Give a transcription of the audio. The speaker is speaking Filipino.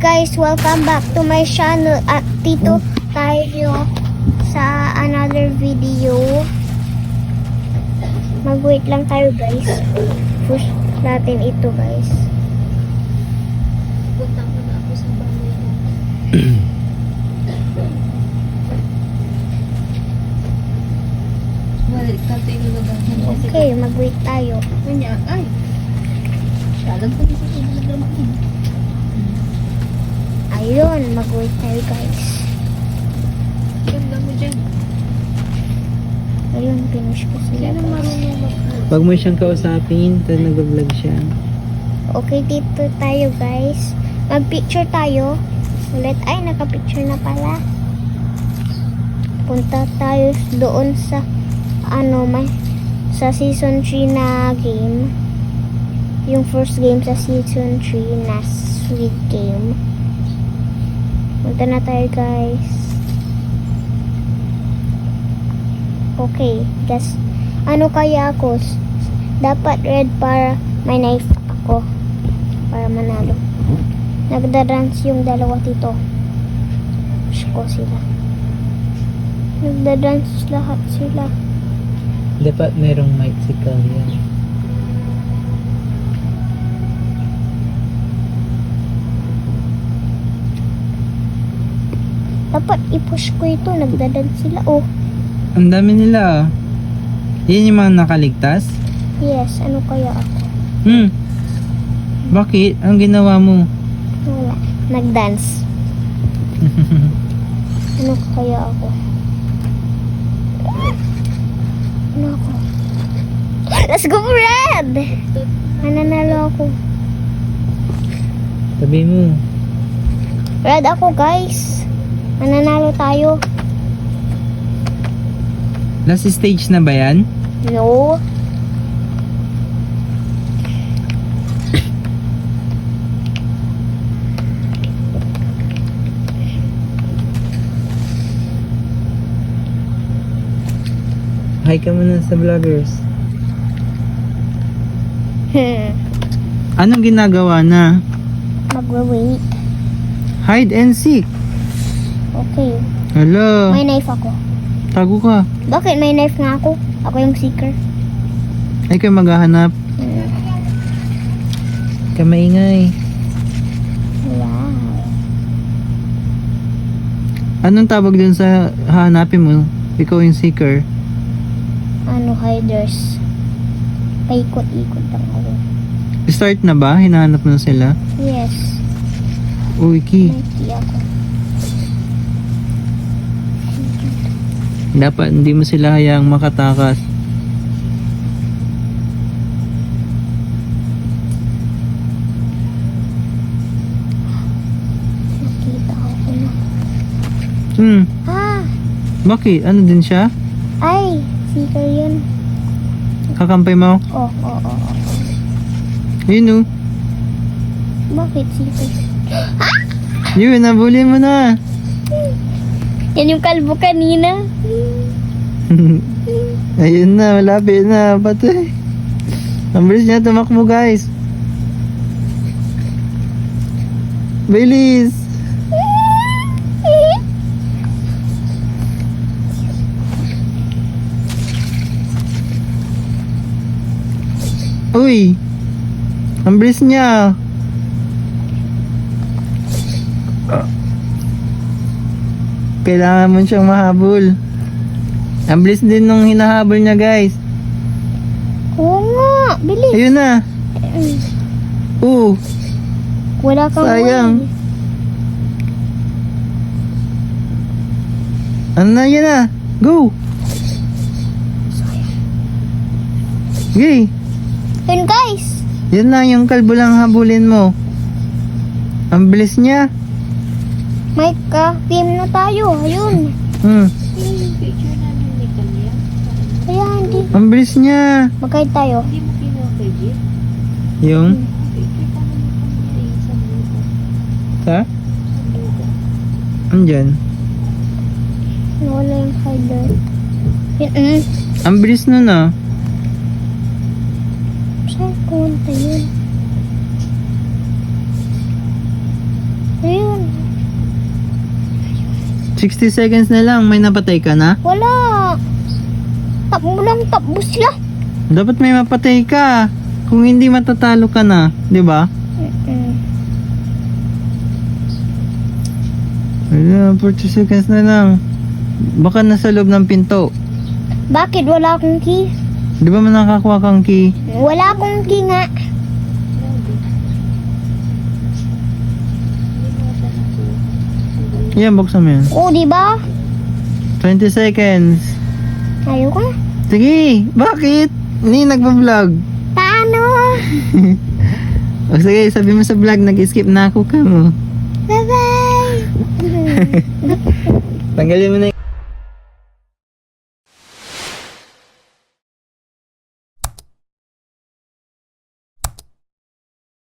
guys, welcome back to my channel at dito tayo sa another video. Mag-wait lang tayo guys. Push natin ito guys. Punta ko na ako sa bahay. Balik ka tayo lulugahan. Okay, mag-wait tayo. Kanya, ay. Dalag ko na sa lulugahan. Ayun, mag-wait tayo guys. Ganda mo dyan. Ayun, finish ko sila Yan ang guys. marunong mag... Huwag mo siyang kausapin, tapos nag-vlog siya. Okay, dito tayo guys. Mag-picture tayo. Ulit, ay naka-picture na pala. Punta tayo doon sa sa season 3 na game. Yung first game sa season 3 na Squid Game. Punta na tayo guys. Okay, guys. Ano kaya ako? Dapat red para may knife ako. Para manalo. Nagda-dance yung dalawa dito. Push ko sila. Nagda-dance lahat sila. Dapat merong bicycle yan. Dapat i-push ko ito. Nagda-dance sila. Oh, Ang dami nila oh. Yan yung mga nakaligtas? yes. Ano kaya ako? Bakit? Anong ginawa mo? Wala. Nag-dance. Ano kaya ako? Ano ako? Let's go red! Mananalo ako. Sabi mo. Red ako guys. Mananalo tayo. Last stage na ba yan? No. Hi ka muna sa vloggers. Anong ginagawa na? Magwa-wait. Hide and seek. Okay. Hello. May knife ako. Tago ka. Bakit may knife nga ako? Ako yung seeker. Ay kayo maghahanap. Ka maingay. Wow. Anong tawag dun sa hahanapin mo? Ikaw yung seeker. Ano, hiders. Paikot-ikot lang ako. Start na ba? Hinahanap mo na sila? Yes. Uy, Ki. May key ako. Dapat hindi mo sila hayaang makatakas. Nakita ako na. Ah! Bakit? Ano din siya? Ay! Seeker yun. Kakampay mo? Oh, oh, oh, oh. Yun oh. Bakit seeker? Yun, nabulin mo na. Yan yung kalbo kanina. Ayun na, malapit na. Patay. Ang bilis niya tumakbo guys. Bilis. Uy. Ang bilis niya. Kailangan mo siyang mahabol. Ang bilis din nung hinahabol niya guys. Oo nga. Bilis. Ayun na. Wala kang Sayang. way. Ano na yan na? Go! Okay. Yun guys. Yan lang yung kalbo lang habulin mo. Ang bilis niya. May ka-team na tayo. Ayun. Yung picture namin ni Kanya. Kaya hindi. Ang bilis niya. Mag-guide tayo. Hindi mo kinuha kay Jeep. Yung? Kita mo ni Kanya sa lupa. Sa? Sa lupa. Andyan. Wala yung hider. Yun. Ang bilis nun ah. Saan punta yun? Ayun. 60 seconds na lang. May napatay ka na? Wala. Takbo lang, takbo sila. Dapat may mapatay ka. Kung hindi matatalo ka na. Di ba? Wala, 40 seconds na lang. Baka nasa loob ng pinto. Bakit wala akong key? Di ba man nakakuha kang key? Wala akong key nga. Yan, buksan mo yan. Oo, di ba? 20 seconds. Ayoko na. Sige, bakit? Hindi nagpa-vlog. Paano? O sige, sabi mo sa vlog, nag-skip na ako ka mo. Bye-bye. Tanggalin mo na